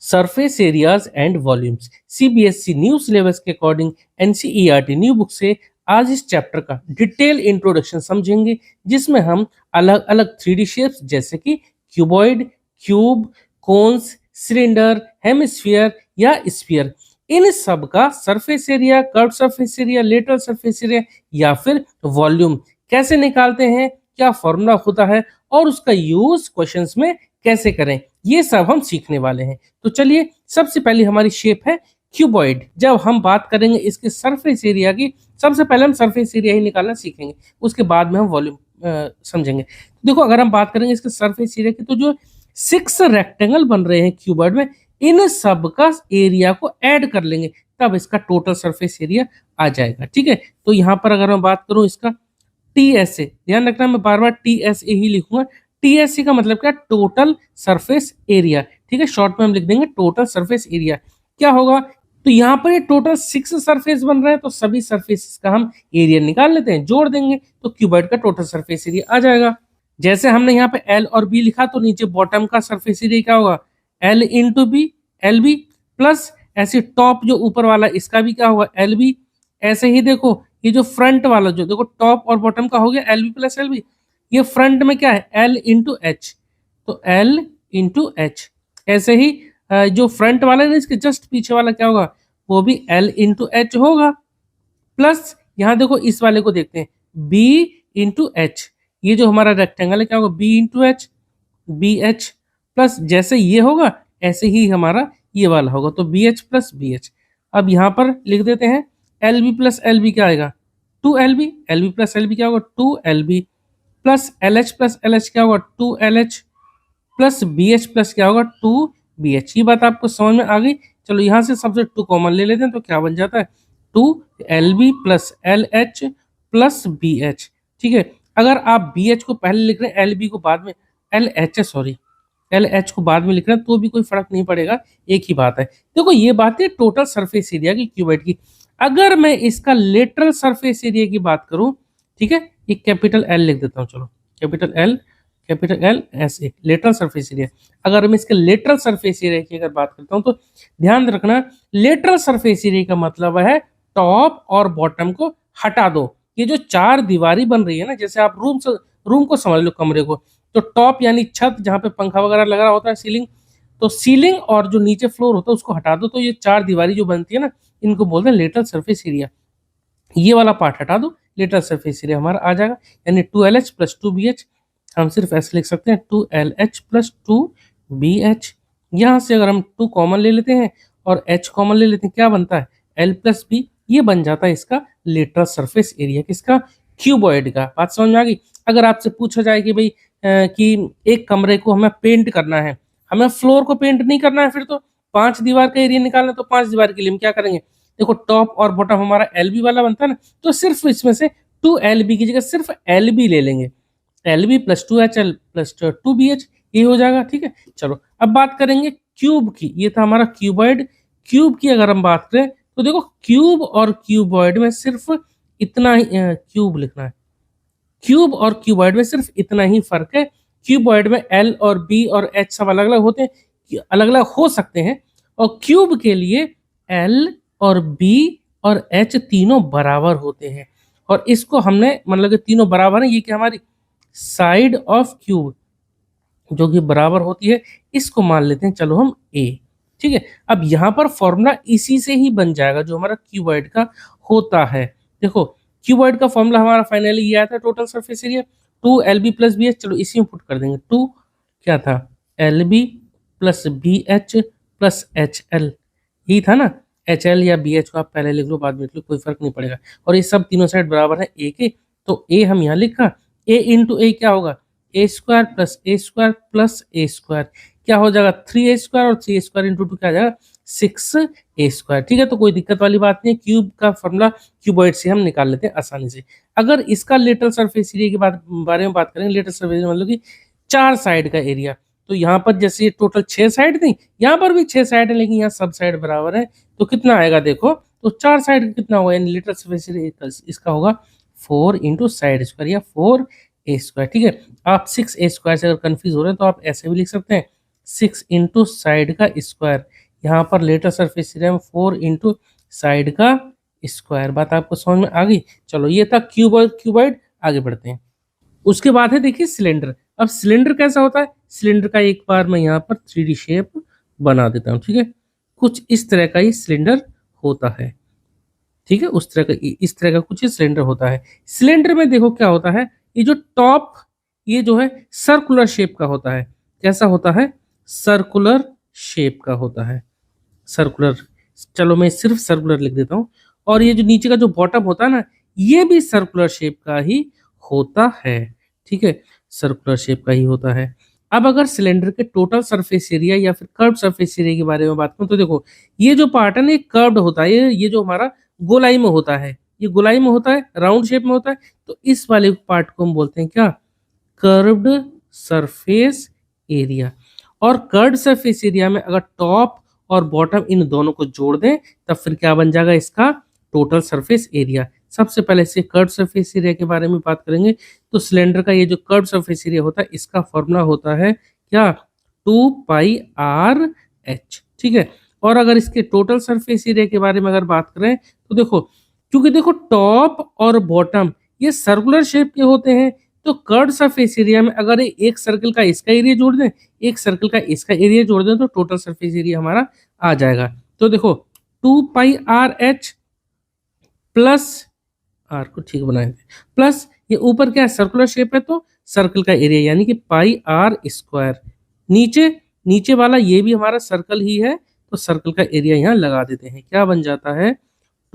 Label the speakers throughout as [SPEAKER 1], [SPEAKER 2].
[SPEAKER 1] Surface areas and volumes. CBSE new syllabus के according NCERT new book से आज इस चैप्टर का डिटेल इंट्रोडक्शन समझेंगे, जिसमें हम अलग अलग 3D शेप्स जैसे कि cuboid, cube, cones, cylinder, hemisphere या स्फीयर, इन सब का surface area, curve surface area, lateral surface area या फिर वॉल्यूम कैसे निकालते हैं, क्या फॉर्मूला होता है और उसका यूज क्वेश्चंस में कैसे करें, ये सब हम सीखने वाले हैं। तो चलिए, सबसे पहले हमारी शेप है क्यूबॉइड। जब हम बात करेंगे इसके सरफेस एरिया की, सबसे पहले हम सरफेस एरिया ही निकालना सीखेंगे, उसके बाद में हम वॉल्यूम समझेंगे। देखो, अगर हम बात करेंगे इसके सरफेस एरिया की, तो जो 6 रेक्टेंगल बन रहे हैं क्यूबॉइड में, इन सब का एरिया को ऐड कर लेंगे, तब इसका टोटल सरफेस एरिया आ जाएगा। ठीक है, तो यहाँ पर अगर मैं बात करूँ इसका टीएसए, ध्यान रखना मैं बार बार टीएसए ही लिखूंगा। टीएसए का मतलब क्या? Total surface area. ठीक है, शॉर्ट में हम लिख देंगे टोटल सरफेस एरिया। क्या होगा? तो यहाँ पर ये टोटल 6 सरफेस बन रहे हैं, तो सभी सरफेस का हम एरिया निकाल लेते हैं, जोड़ देंगे तो क्यूबॉइड का टोटल सरफेस एरिया आ जाएगा। जैसे हमने यहाँ पे एल और बी लिखा, तो नीचे बॉटम का सरफेस एरिया क्या होगा? L into B, L B, plus ऐसे टॉप जो ऊपर वाला इसका भी क्या होगा? L B. ऐसे ही देखो, ये जो फ्रंट वाला, जो देखो टॉप और बॉटम का हो गया L B plus L B, ये फ्रंट में क्या है? एल इंटू एच, तो एल इंटू एच। ऐसे ही जो फ्रंट वाला है ना, इसके जस्ट पीछे वाला क्या होगा? वो भी एल इंटू एच होगा। प्लस यहाँ देखो इस वाले को देखते हैं, बी इंटू एच, ये जो हमारा रेक्टेंगल है क्या होगा? B into H, B H. Plus जैसे ये होगा ऐसे ही हमारा ये वाला होगा, तो B H plus B H. अब यहाँ पर लिख देते हैं L B plus L B क्या आएगा? 2 LB, L B plus L B क्या होगा? 2 LB, plus L H plus L H क्या होगा? 2 LH, plus B H plus क्या होगा? 2 BH। ये बात आपको समझ में आ गई? चलो यहाँ से सबसे 2 कॉमन ले लेते हैं, तो क्या बन जाता है? 2 LB plus LH plus BH। ठीक है, अगर आप BH को पहले लिख रहे हैं, LB को बाद में, LH को बाद में लिख रहे हैं, तो भी कोई फर्क नहीं पड़ेगा, एक ही बात है। देखो, ये बात है टोटल सरफेस एरिया की क्यूबॉइड की। अगर मैं इसका लेटरल सरफेस एरिया की बात करूं, ठीक है, ये कैपिटल एल लिख देता हूं, चलो कैपिटल एल ऐसे लेटरल सरफेस एरिया। अगर मैं इसके लेटरल सरफेस एरिया की अगर बात करता हूं, तो ध्यान रखना, लेटरल सरफेस एरिया का मतलब है टॉप और बॉटम को हटा दो। ये जो 4 दीवारी बन रही है ना, जैसे आप रूम को समझ लो, कमरे को, तो टॉप यानी छत, जहां पे पंखा वगैरह लगा रहा होता है, सीलिंग, तो सीलिंग और जो नीचे फ्लोर होता है उसको हटा दो, तो ये 4 दीवारी जो बनती है ना, इनको बोलते हैं लेटरल सरफेस एरिया। ये वाला पार्ट हटा दो, लेटरल सरफेस एरिया हमारा आ जाएगा, यानी 2LH प्लस 2BH। हम सिर्फ ऐसे लिख सकते हैं 2LH प्लस 2BH। यहाँ से अगर हम 2 कॉमन ले लेते हैं और H कॉमन ले लेते हैं, क्या बनता है? L plus B. ये बन जाता है इसका लेटरल सरफेस एरिया, किसका? क्यूबॉइड का। बात समझ में आ गई? अगर आपसे पूछा जाए कि भाई कि एक कमरे को हमें पेंट करना है, हमें फ्लोर को पेंट नहीं करना है, फिर तो 5 दीवार का एरिया निकालना, तो 5 दीवार के लिए हम क्या करेंगे? देखो, टॉप और बॉटम हमारा LB वाला बनता है ना, तो सिर्फ इसमें से 2LB की जगह सिर्फ LB ले लेंगे, LB plus 2HL plus 2BH, ये हो जाएगा। ठीक है, चलो अब बात करेंगे क्यूब की। ये था हमारा क्यूबॉइड। क्यूब की अगर हम बात करें, तो देखो क्यूब और क्यूबॉइड में सिर्फ इतना ही क्यूब लिखना है, क्यूब और क्यूबॉइड में सिर्फ इतना ही फर्क है। क्यूबॉइड में L और B और H सब अलग अलग होते हैं, अलग अलग हो सकते हैं, और क्यूब के लिए L और B और H तीनों बराबर होते हैं। और इसको हमने मतलब कि तीनों बराबर है, ये कि हमारी साइड ऑफ क्यूब जो कि बराबर होती है, इसको मान लेते हैं चलो हम A। ठीक है, अब यहाँ पर फॉर्मूला इसी से ही बन जाएगा जो हमारा क्यूबॉइड का होता है। देखो, क्यूबॉइड का फॉर्मूला हमारा फाइनली ये आया था, total surface area 2LB plus BH। चलो इसी में पुट कर देंगे, 2 क्या था? LB plus BH plus HL, यही था ना? HL या BH को आप पहले लिख लो, बाद में लिख लो, कोई फर्क नहीं पड़ेगा। और ये सब तीनों साइड बराबर है A के, तो A हम यहाँ लिखा, A इंटू A क्या होगा? A square plus A square plus A square, क्या हो जाएगा? 3A स्क्वायर, और 3A स्क्वायर इंटू 2 क्या आ जाएगा? 6A square. ठीक है, तो कोई दिक्कत वाली बात नहीं है, क्यूब का फॉर्मूला क्यूबॉइड से हम निकाल लेते हैं आसानी से। अगर इसका लेटरल सरफेस एरिया की बारे में बात करेंगे, लेटरल सरफेस मतलब कि 4 साइड का एरिया, तो यहाँ पर जैसे टोटल 6 साइड थी, यहाँ पर भी 6 साइड है, लेकिन यहाँ सब साइड बराबर है, तो कितना आएगा? देखो, तो 4 साइड कितना होगा, यानी लेटरल सरफेस एरिया इसका होगा 4 इंटू साइड स्क्वायर, या 4A स्क्वायर। ठीक है, आप 6A स्क्वायर से अगर कंफ्यूज हो रहे हैं, तो आप ऐसे भी लिख सकते हैं 6 इंटू साइड का स्क्वायर, यहाँ पर लेटर सरफेस एरिया में 4 इंटू साइड का स्क्वायर। बात आपको समझ में आ गई। चलो ये था क्यूबॉइड। आगे बढ़ते हैं। उसके बाद है देखिए सिलेंडर। अब सिलेंडर कैसा होता है? सिलेंडर का एक बार मैं यहाँ पर 3D शेप बना देता हूँ, ठीक है। कुछ इस तरह का ये सिलेंडर होता है, ठीक है। उस तरह का इस तरह का कुछ सिलेंडर होता है। सिलेंडर में देखो क्या होता है, ये जो टॉप ये जो है सर्कुलर शेप का होता है। कैसा होता है? सर्कुलर शेप का होता है, सर्कुलर। चलो मैं सिर्फ सर्कुलर लिख देता हूँ। और ये जो नीचे का जो बॉटम होता है ना, ये भी सर्कुलर शेप का ही होता है, ठीक है। सर्कुलर शेप का ही होता है। अब अगर सिलेंडर के टोटल सरफेस एरिया या फिर कर्व सरफेस एरिया के बारे में बात करूं तो देखो, ये जो पार्ट है ना, ये कर्व्ड होता है। ये जो हमारा गोलाई में होता है, ये गोलाई में होता है, राउंड शेप में होता है। तो इस वाले पार्ट को हम बोलते हैं क्या? Curved surface area. और कर्व्ड सरफेस एरिया में अगर टॉप और बॉटम इन दोनों को जोड़ दें तब फिर क्या बन जाएगा इसका? Total surface area. सबसे पहले से कर्व्ड सरफेस एरिया के बारे में बात करेंगे। तो सिलेंडर का ये जो कर्व्ड सरफेस एरिया होता है, इसका फॉर्मूला होता है क्या? 2πr/h, ठीक है। और अगर इसके टोटल सरफेस एरिया के बारे में अगर बात करें तो देखो, क्योंकि देखो टॉप और बॉटम ये सर्कुलर शेप के होते हैं, तो कर्व्ड सरफेस एरिया में अगर एक सर्कल का इसका एरिया जोड़ दें, एक सर्कल का इसका एरिया जोड़ दें, तो टोटल सरफेस एरिया हमारा आ जाएगा। तो देखो 2πr/h प्लस आर को ठीक बनाएंगे, प्लस ये ऊपर क्या है? सर्कुलर शेप है, तो सर्कल का एरिया यानी कि πr²। नीचे नीचे वाला ये भी हमारा सर्कल ही है, तो सर्कल का एरिया यहाँ लगा देते हैं। क्या बन जाता है?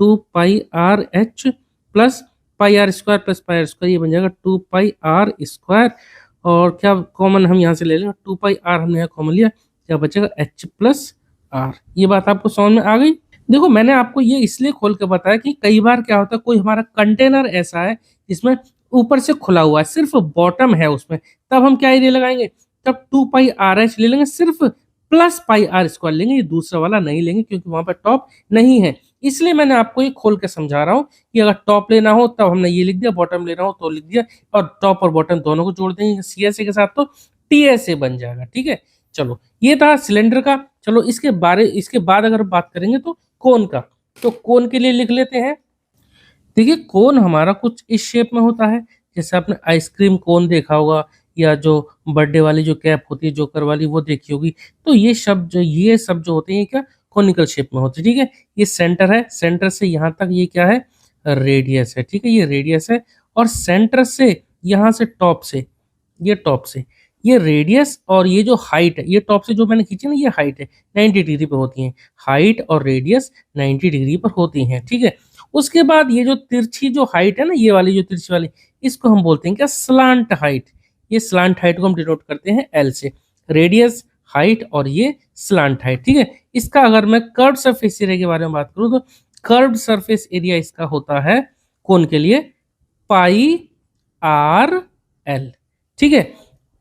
[SPEAKER 1] 2πr/h plus πr² plus πr², ये बन जाएगा 2πr²। और क्या कॉमन हम यहाँ से ले लेंगे? 2πr हमने यहाँ कॉमन लिया, क्या बचेगा? h plus r। ये बात आपको समझ में आ गई। देखो मैंने आपको ये इसलिए खोल के बताया कि कई बार क्या होता है, कोई हमारा कंटेनर ऐसा है जिसमें ऊपर से खुला हुआ है, सिर्फ बॉटम है उसमें, तब हम क्या एरिया लगाएंगे? तब 2πr/h ले लेंगे, सिर्फ प्लस πr² लेंगे, ये दूसरा वाला नहीं लेंगे क्योंकि वहां पर टॉप नहीं है। इसलिए मैंने आपको ये खोल के समझा रहा हूँ कि अगर टॉप लेना हो तब हमने ये लिख दिया, बॉटम लेना हो तो लिख दिया, और टॉप और बॉटम दोनों को जोड़ देंगे CSA के साथ, तो TSA बन जाएगा, ठीक है। चलो ये था सिलेंडर का। चलो इसके बाद अगर बात करेंगे तो कोन का। तो कोन के लिए लिख लेते हैं। देखिए कोन हमारा कुछ इस शेप में होता है, जैसे आपने आइसक्रीम कोन देखा होगा, या जो बर्थडे वाली जो कैप होती है जोकर वाली, वो देखी होगी। तो ये सब जो होते हैं क्या? कोनिकल शेप में होते हैं, ठीक है। ये सेंटर है, सेंटर से यहाँ तक ये क्या है? रेडियस है, ठीक है। ये रेडियस है, और सेंटर से यहाँ से टॉप से, ये टॉप से ये रेडियस, और ये जो हाइट है, ये टॉप से जो मैंने खींची ना, ये हाइट है, 90 डिग्री पे होती है। हाइट और रेडियस 90 डिग्री पर होती हैं, ठीक है। उसके बाद ये जो तिरछी जो हाइट है ना, ये वाली जो तिरछी वाली, इसको हम बोलते हैं क्या? Slant height. ये स्लांट हाइट को हम डिनोट करते हैं L से। रेडियस, हाइट और ये स्लांट हाइट, ठीक है। इसका अगर मैं कर्व्ड सरफेस एरिया के बारे में बात करूं तो कर्व्ड सरफेस एरिया इसका होता है कोन के लिए πr/l, ठीक है।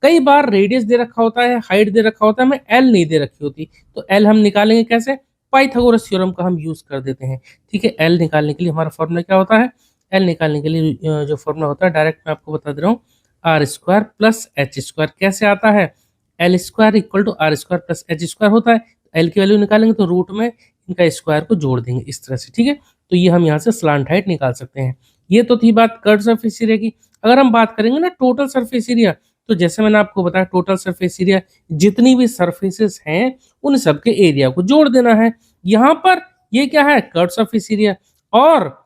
[SPEAKER 1] कई बार रेडियस दे रखा होता है, हाइट दे रखा होता है, हमें L नहीं दे रखी होती, तो L हम निकालेंगे कैसे? पाइथागोरस थ्योरम का हम यूज कर देते हैं, ठीक है। L निकालने के लिए हमारा फॉर्मूला क्या होता है? L निकालने के लिए जो फॉर्मूला होता है, डायरेक्ट मैं आपको बता दे रहा हूँ, r² प्लस h²। कैसे आता है? L² equal to r² plus h² होता है। L की वैल्यू निकालेंगे तो रूट में इनका स्क्वायर को जोड़ देंगे इस तरह से, ठीक है। तो ये हम यहाँ से स्लांट हाइट निकाल सकते हैं। ये तो थी बात कर्व्ड सरफेस एरिया की। अगर हम बात करेंगे ना टोटल सरफेस एरिया, तो जैसे मैंने आपको बताया, टोटल सरफेस एरिया जितनी भी सरफेसेस हैं उन सबके एरिया को जोड़ देना है। यहाँ पर ये क्या है? Curved surface area. और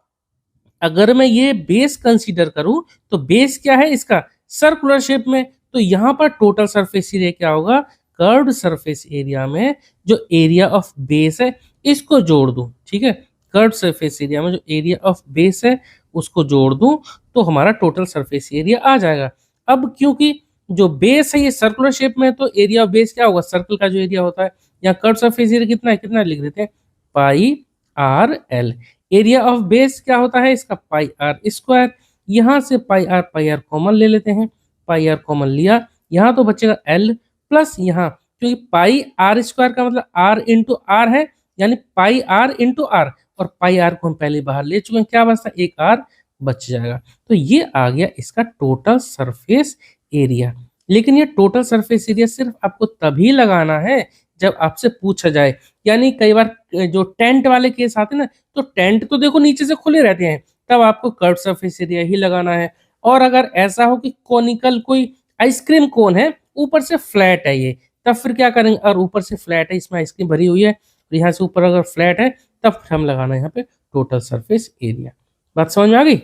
[SPEAKER 1] अगर मैं ये बेस कंसीडर करूं तो बेस क्या है इसका? सर्कुलर शेप में। तो यहाँ पर टोटल सरफेस एरिया क्या होगा? कर्व्ड सरफेस एरिया में जो एरिया ऑफ बेस है इसको जोड़ दूं, ठीक है। कर्व्ड सरफेस एरिया में जो एरिया ऑफ बेस है उसको जोड़ दूं तो हमारा टोटल सरफेस एरिया आ जाएगा। अब क्योंकि जो बेस है ये सर्कुलर शेप में है, तो एरिया ऑफ बेस क्या होगा? सर्कल का जो एरिया होता है। यहाँ कर्व्ड सरफेस एरिया कितना है? कितना लिख देते हैं? πr/l। एरिया ऑफ बेस क्या होता है इसका? πr²। यहाँ से पाई आर कॉमन ले लेते हैं, पाई आर कॉमन लिया, यहाँ तो बचेगा L प्लस यहाँ, क्योंकि πr² का मतलब r इंटू आर है, यानी πr/r, और पाई आर को हम पहले बाहर ले चुके हैं, क्या बचता? एक r बच जाएगा। तो ये आ गया इसका टोटल सरफेस एरिया। लेकिन ये टोटल सरफेस एरिया सिर्फ आपको तभी लगाना है जब आपसे पूछा जाए। यानी कई बार जो टेंट वाले केस आते हैं ना, तो टेंट तो देखो नीचे से खुले रहते हैं, तब आपको कर्व सरफेस एरिया ही लगाना है। और अगर ऐसा हो कि कोनिकल कोई आइसक्रीम कोन है, ऊपर से फ्लैट है ये, तब फिर क्या करेंगे, और ऊपर से फ्लैट है, इसमें आइसक्रीम भरी हुई है, और यहाँ से ऊपर अगर फ्लैट है, तब फिर हम लगाना है यहाँ पे टोटल सरफेस एरिया। बात समझ में आ गई?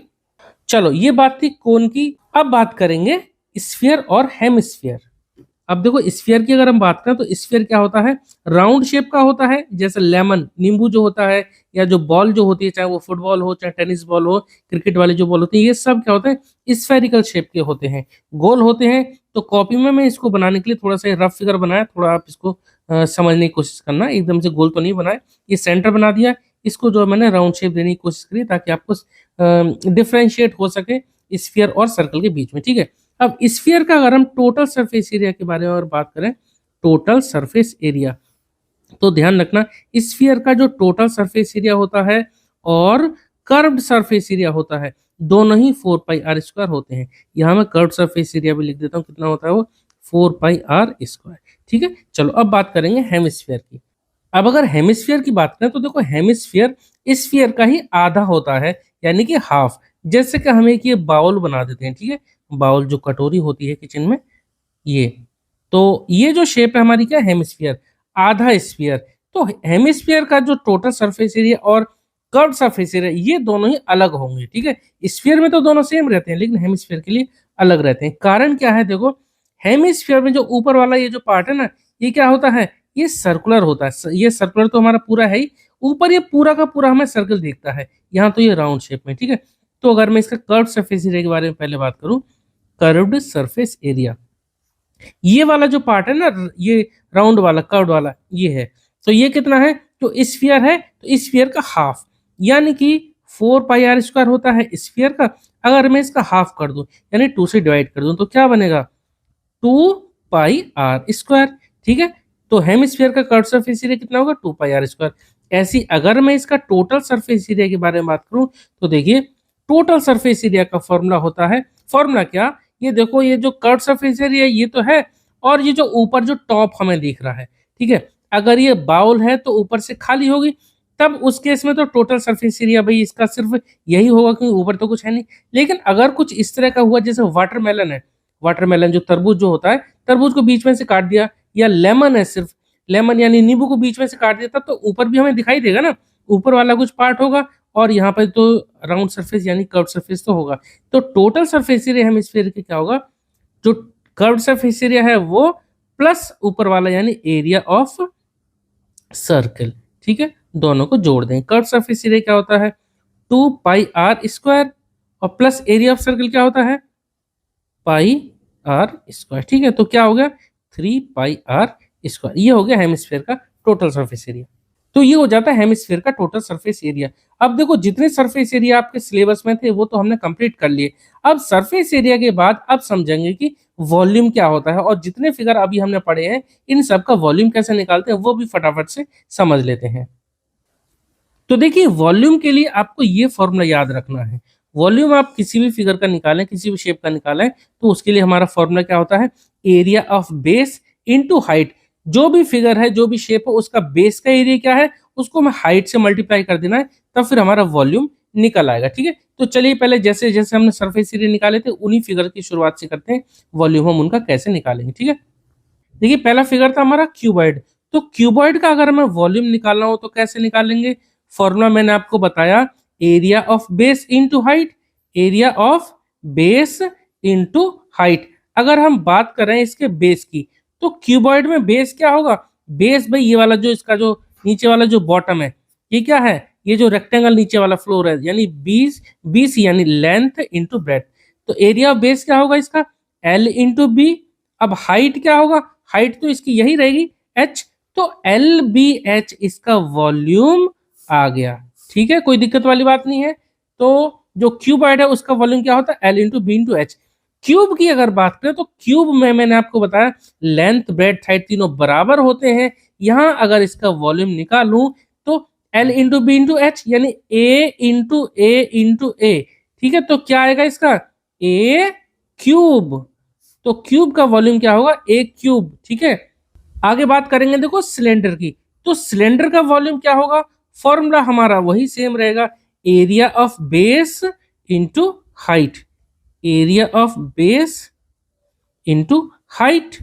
[SPEAKER 1] चलो ये बात थी कोन की। अब बात करेंगे स्फीयर और हेमिस्फीयर। अब देखो स्फीयर की अगर हम बात करें तो स्फीयर क्या होता है, राउंड शेप का होता है, जैसे लेमन नींबू जो होता है, या जो बॉल जो होती है, चाहे वो फुटबॉल हो चाहे टेनिस बॉल हो, क्रिकेट वाले जो बॉल होते हैं, ये सब क्या होते हैं, स्फेरिकल शेप के होते हैं, गोल होते हैं। तो कॉपी में मैं इसको बनाने के लिए थोड़ा सा रफ फिगर बनाया, थोड़ा आप इसको समझने की कोशिश करना, एकदम से गोल तो नहीं बनाए, ये सेंटर बना दिया, इसको जो मैंने राउंड शेप देने की कोशिश करी, ताकि आपको डिफ्रेंशिएट हो सके स्फीयर और सर्कल के बीच में। ठीक है, अब स्फीयर का अगर हम टोटल सरफेस एरिया के बारे में और बात करें, टोटल सरफेस एरिया, तो ध्यान रखना स्फीयर का जो टोटल सरफेस एरिया होता है और कर्व्ड सरफेस एरिया होता है, दोनों ही 4πr² होते हैं। यहाँ मैं कर्व्ड सरफेस एरिया भी लिख देता हूँ, कितना होता है वो, 4πr²। ठीक है, चलो अब बात करेंगे हेमिस्फीयर की। अब अगर हेमिस्फीयर की बात करें तो देखो हेमिस्फीयर स्फीयर का ही आधा होता है, यानी कि हाफ। जैसे कि हम एक ये बाउल बना देते हैं, ठीक है, बाउल जो कटोरी होती है किचन में, ये, तो ये जो शेप है हमारी क्या, हेमिस्फीयर, आधा स्फीयर। तो हेमिस्फीयर का जो टोटल सरफेस एरिया और कर्व सरफेस एरिया, ये दोनों ही अलग होंगे। ठीक है, स्फीयर में तो दोनों सेम रहते हैं, लेकिन हेमिस्फीयर के लिए अलग रहते हैं। कारण क्या है, देखो हेमिस्फीयर में जो ऊपर वाला ये जो पार्ट है ना, ये क्या होता है, ये सर्कुलर होता है। ये सर्कुलर तो हमारा पूरा है ही, ऊपर ये पूरा का पूरा हमें सर्कल दिखता है, यहाँ तो ये राउंड शेप में। ठीक है, तो अगर मैं इसका कर्व सरफेस एरिया के बारे में पहले बात करूं, कर्व्ड सरफेस एरिया, ये वाला जो पार्ट है ना, ये राउंड वाला कर्व्ड वाला ये है, तो ये कितना है, तो स्फीयर है, तो स्फीयर का हाफ, यानी कि 4πr² होता है स्फीयर का। अगर मैं इसका हाफ कर दूं, यानी 2 से डिवाइड कर दूं, तो क्या बनेगा, 2πr²। ठीक है, तो हेमिस्फीयर का कर्व सरफेस एरिया कितना होगा, 2πr²। ऐसी अगर मैं इसका टोटल सरफेस एरिया के बारे में बात करूं, तो देखिए टोटल सरफेस एरिया का फॉर्मूला होता है, फॉर्मूला क्या, ये देखो ये जो कर्व सरफेस एरिया ये तो है, और ये जो ऊपर जो टॉप हमें दिख रहा है, ठीक है, अगर ये बाउल है तो ऊपर से खाली होगी, तब उस केस में तो टोटल सरफेस एरिया भाई इसका सिर्फ यही होगा, क्योंकि ऊपर तो कुछ है नहीं। लेकिन अगर कुछ इस तरह का हुआ, जैसे वाटरमेलन है, वाटरमेलन जो तरबूज जो होता है, तरबूज को बीच में से काट दिया, या लेमन है, सिर्फ लेमन यानी नींबू को बीच में से काट दिया, तब तो ऊपर भी हमें दिखाई देगा ना, ऊपर वाला कुछ पार्ट होगा, और यहाँ पर तो राउंड सरफेस यानी कर्व सरफेस तो होगा। तो टोटल सरफेस एरिया हेमिस्फीयर के क्या होगा, जो कर्व सरफेस एरिया है वो प्लस ऊपर वाला यानी एरिया ऑफ सर्कल। ठीक है, दोनों को जोड़ दें, कर्व सरफेस एरिया क्या होता है, 2πr², और प्लस एरिया ऑफ सर्कल क्या होता है, πr²। ठीक है, तो क्या हो गया, 3πr²। ये हो गया हेमिस्फीयर का टोटल सरफेस एरिया। तो ये हो जाता है हेमिस्फीयर का टोटल सरफेस एरिया। अब देखो जितने सरफेस एरिया आपके सिलेबस में थे वो तो हमने कंप्लीट कर लिए। अब सरफेस एरिया के बाद अब समझेंगे कि वॉल्यूम क्या होता है, और जितने फिगर अभी हमने पढ़े हैं इन सब का वॉल्यूम कैसे निकालते हैं वो भी फटाफट से समझ लेते हैं। तो देखिए वॉल्यूम के लिए आपको ये फॉर्मूला याद रखना है। वॉल्यूम आप किसी भी फिगर का निकालें, किसी भी शेप का निकालें, तो उसके लिए हमारा फॉर्मूला क्या होता है, area of base into height. जो भी फिगर है, जो भी शेप है, उसका बेस का एरिया क्या है, उसको हमें हाइट से मल्टीप्लाई कर देना है, तब फिर हमारा वॉल्यूम निकल आएगा। ठीक है, तो चलिए पहले जैसे जैसे हमने सरफेस एरिया निकाले थे उन्हीं फिगर की शुरुआत से करते हैं, वॉल्यूम हम उनका कैसे निकालेंगे। ठीक है, देखिए पहला फिगर था हमारा क्यूबॉइड। तो क्यूबॉइड का अगर हमें वॉल्यूम निकालना हो तो कैसे निकालेंगे, फॉर्मूला मैंने आपको बताया, area of base into height, area of base into height. अगर हम बात करें इसके बेस की, तो क्यूबॉइड में बेस क्या होगा, बेस भाई ये वाला जो इसका जो नीचे वाला जो बॉटम है, ये क्या है, ये जो रेक्टेंगल नीचे वाला फ्लोर है, यानी 20 यानी लेंथ इंटू ब्रेथ। तो एरिया ऑफ बेस क्या होगा इसका, L इंटू बी। अब हाइट क्या होगा, हाइट तो इसकी यही रहेगी h, तो LBH इसका वॉल्यूम आ गया। ठीक है, कोई दिक्कत वाली बात नहीं है। तो जो क्यूबॉइड है उसका वॉल्यूम क्या होता है, L into B into H. Cube की अगर बात करें तो क्यूब में मैंने आपको बताया लेंथ ब्रेथ हाइट तीनों बराबर होते हैं। यहां अगर इसका वॉल्यूम निकालूं तो L into B into H यानी A into A into A. ठीक है, तो क्या आएगा इसका, A क्यूब। तो क्यूब का वॉल्यूम क्या होगा, A क्यूब। ठीक है, आगे बात करेंगे देखो सिलेंडर की। तो सिलेंडर का वॉल्यूम क्या होगा, फॉर्मूला हमारा वही सेम रहेगा, area of base into height, area of base into height.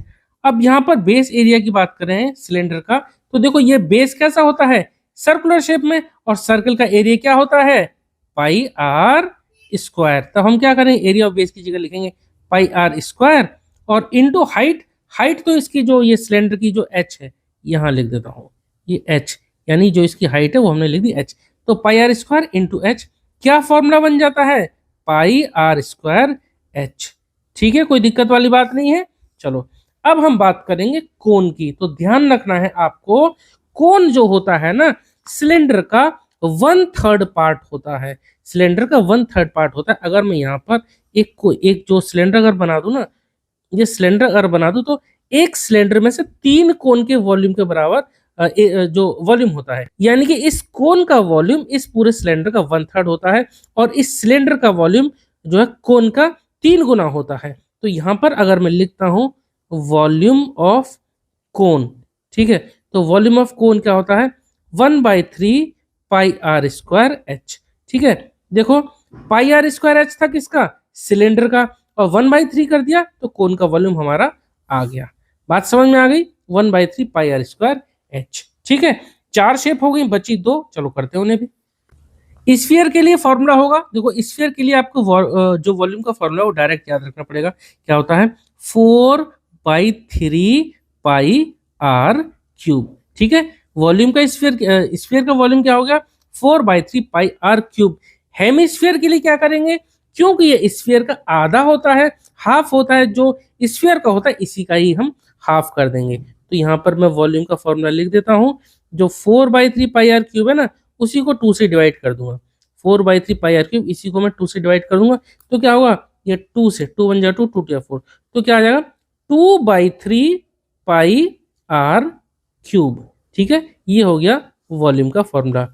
[SPEAKER 1] अब यहां पर बेस एरिया की बात करें सिलेंडर का, तो देखो ये बेस कैसा होता है, सर्कुलर शेप में, और सर्कल का एरिया क्या होता है, पाई आर स्क्वायर। तब हम क्या करें, एरिया ऑफ बेस की जगह लिखेंगे पाई आर स्क्वायर, और इंटू हाइट। हाइट तो इसकी जो ये सिलेंडर की जो एच है, यहां लिख देता हूं, ये एच, यानी जो इसकी हाइट है वो हमने लिख दी एच। तो पाई आर स्क्वायर इंटू एच, क्या फॉर्मूला बन जाता है, पाई आर स्क्वायर एच। ठीक है, कोई दिक्कत वाली बात नहीं है। चलो अब हम बात करेंगे कोन की। तो ध्यान रखना है आपको, कोन जो होता है ना, सिलेंडर का 1/3 पार्ट होता है, सिलेंडर का 1/3 पार्ट होता है। अगर मैं यहाँ पर एक जो सिलेंडर अगर बना दूं ना, ये सिलेंडर अगर बना दूं, तो एक सिलेंडर में से 3 कोन के वॉल्यूम के बराबर जो वॉल्यूम होता है, यानी कि इस कोन का वॉल्यूम इस पूरे सिलेंडर का 1/3 होता है, और इस सिलेंडर का वॉल्यूम जो है कोन का 3 गुना होता है। तो यहां पर अगर मैं लिखता हूं वॉल्यूम ऑफ कोन, ठीक है, तो वॉल्यूम ऑफ कोन क्या होता है, 1/3 पाई आर स्क्वायर एच। ठीक है, देखो पाई आर स्क्वायर एच था किसका, सिलेंडर का, और 1/3 कर दिया तो कोन का वॉल्यूम हमारा आ गया। बात समझ में आ गई, 1/3 पाई आर स्क्वायर एच। ठीक है, 4 शेप हो गई, बची 2, चलो करते हैं उन्हें भी। स्फीयर के लिए फॉर्मूला होगा, देखो स्फीयर के लिए आपको जो वॉल्यूम का फॉर्मूला वो डायरेक्ट याद रखना पड़ेगा। क्या होता है, 4/3 पाई आर क्यूब। ठीक है, वॉल्यूम का स्फीयर का वॉल्यूम क्या हो गया, 4/3 पाई आर क्यूब। हेमिस्फीयर के लिए क्या करेंगे, क्योंकि ये स्फीयर का आधा होता है, हाफ होता है, जो स्फीयर का होता है इसी का ही हम हाफ कर देंगे। तो यहाँ पर मैं वॉल्यूम का फॉर्मूला लिख देता हूँ, जो 4/3 पाई आर क्यूब है ना, उसी को 2 से डिवाइड कर दूंगा। 4/3 पाई आर क्यूब, इसी को मैं 2 से डिवाइड कर दूंगा, तो क्या होगा, ये 2 से 2 बन जाए 2, 2 या 4, तो क्या आ जाएगा 2/3 पाई आर क्यूब। ठीक है, ये हो गया वॉल्यूम का फॉर्मूला।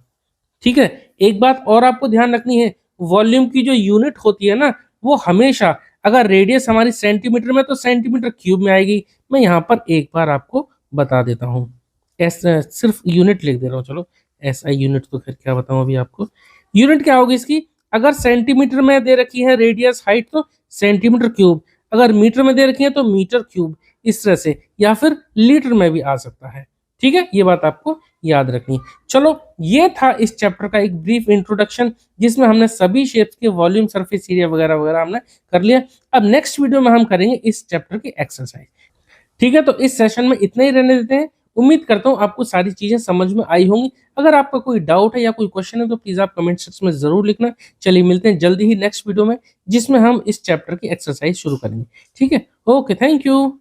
[SPEAKER 1] ठीक है, एक बात और आपको ध्यान रखनी है, वॉल्यूम की जो यूनिट होती है ना, वो हमेशा, अगर रेडियस हमारी सेंटीमीटर में तो सेंटीमीटर क्यूब में आएगी। मैं यहाँ पर एक बार आपको बता देता हूँ, सिर्फ यूनिट लिख दे रहा हूँ, चलो एस आई यूनिट, तो फिर क्या बताऊँ अभी आपको। यूनिट क्या होगी इसकी, अगर सेंटीमीटर में दे रखी है रेडियस हाइट तो सेंटीमीटर क्यूब, अगर मीटर में दे रखी है तो मीटर क्यूब, इस तरह से, या फिर लीटर में भी आ सकता है। ठीक है, ये बात आपको याद रखनी। चलो ये था इस चैप्टर का एक ब्रीफ इंट्रोडक्शन, जिसमें हमने सभी शेप्स के वॉल्यूम, सरफेस एरिया वगैरह वगैरह हमने कर लिया। अब नेक्स्ट वीडियो में हम करेंगे इस चैप्टर की एक्सरसाइज। ठीक है, तो इस सेशन में इतना ही रहने देते हैं। उम्मीद करता हूँ आपको सारी चीजें समझ में आई होंगी। अगर आपका कोई डाउट है या कोई क्वेश्चन है तो प्लीज आप कमेंट सेक्शन में जरूर लिखना। चलिए मिलते हैं जल्दी ही नेक्स्ट वीडियो में, जिसमें हम इस चैप्टर की एक्सरसाइज शुरू करेंगे। ठीक है, ओके, थैंक यू।